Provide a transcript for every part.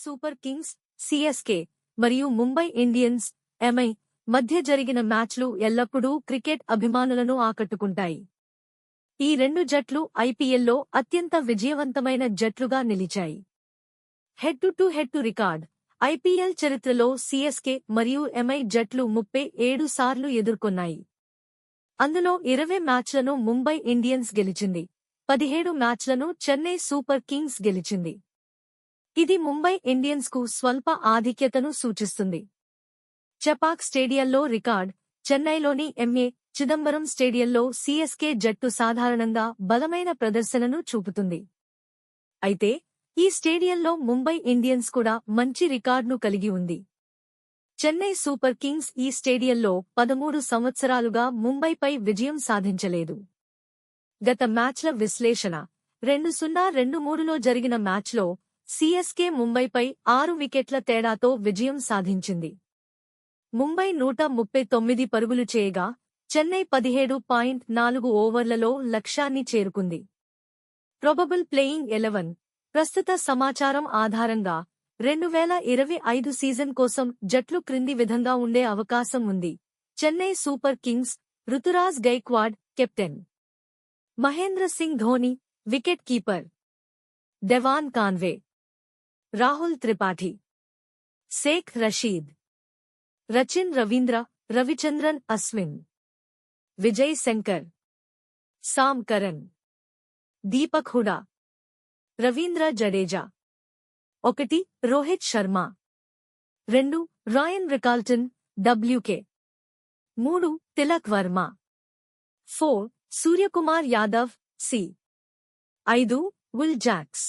Super Kings CSK మరియు Mumbai Indians MI మధ్య జరిగిన మ్యాచ్లు ఎల్లప్పుడూ క్రికెట్ అభిమానులను ఆకట్టుకుంటాయి. ఈ రెండు జట్లు ఐపీఎల్లో అత్యంత విజయవంతమైన జట్లుగా నిలిచాయి. Head to head record IPL చరిత్రలో సిఎస్కే మరియు ఎంఐ జట్లు 37 సార్లు ఎదుర్కొన్నాయి. అందులో 20 మ్యాచ్లను ముంబై ఇండియన్స్ గెలిచింది, 17 మ్యాచ్లను చెన్నై సూపర్ కింగ్స్ గెలిచింది. ఇది ముంబై ఇండియన్స్కు స్వల్ప ఆధిక్యతను సూచిస్తుంది. చెపాక్ స్టేడియంలో రికార్డ్ చెన్నైలోని ఎంఏ చిదంబరం స్టేడియంలో సిఎస్కే జట్టు సాధారణంగా బలమైన ప్రదర్శనను చూపుతుంది. అయితే ఈ స్టేడియంలో ముంబై ఇండియన్స్ కూడా మంచి రికార్డును కలిగి ఉంది. చెన్నై సూపర్ కింగ్స్ ఈ స్టేడియంలో 13 సంవత్సరాలుగా ముంబైపై విజయం సాధించలేదు. గత మ్యాచ్ల విశ్లేషణ 2023లో జరిగిన మ్యాచ్లో సిఎస్కే ముంబైపై 6 వికెట్ల తేడాతో విజయం సాధించింది. ముంబై 139 పరుగులు చేయగా చెన్నై 17.4 ఓవర్లలో లక్ష్యాన్ని చేరుకుంది. ప్రొబబుల్ ప్లేయింగ్ 11 ప్రస్తుత సమాచారం ఆధారంగా 2025 సీజన్ కోసం జట్లు క్రింది విధంగా ఉండే అవకాశం ఉంది. Chennai Super Kings Ruturaj Gaikwad captain, Mahendra Singh Dhoni wicket keeper, Devon Conway, Rahul Tripathi, Shaik Rasheed, Rachin Ravindra, Ravichandran Ashwin, Vijay Shankar, Sam Curran, Deepak Hooda, Ravindra Jadeja. 1 Rohit Sharma, 2 Ryan Rickelton WK, 3 Tilak Varma, 4 Suryakumar Yadav C, 5 Will Jacks,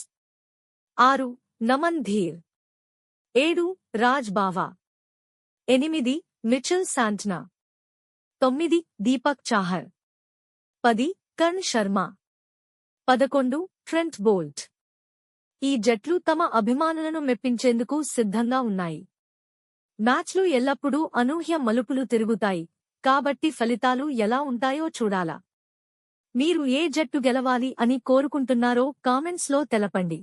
6 Naman Dhir, 7 Raj Bawa, 8 Mitchell Santner, 9 Deepak Chahar, 10 Karn Sharma, 11 Trent Boult. ఈ జట్లు తమ అభిమానులను మెప్పించేందుకు సిద్ధంగా ఉన్నాయి. మ్యాచ్లు ఎల్లప్పుడూ అనూహ్య మలుపులు తిరుగుతాయి, కాబట్టి ఫలితాలు ఎలా ఉంటాయో చూడాలా. మీరు ఏ జట్టు గెలవాలి అని కోరుకుంటున్నారో కామెంట్స్లో తెలపండి.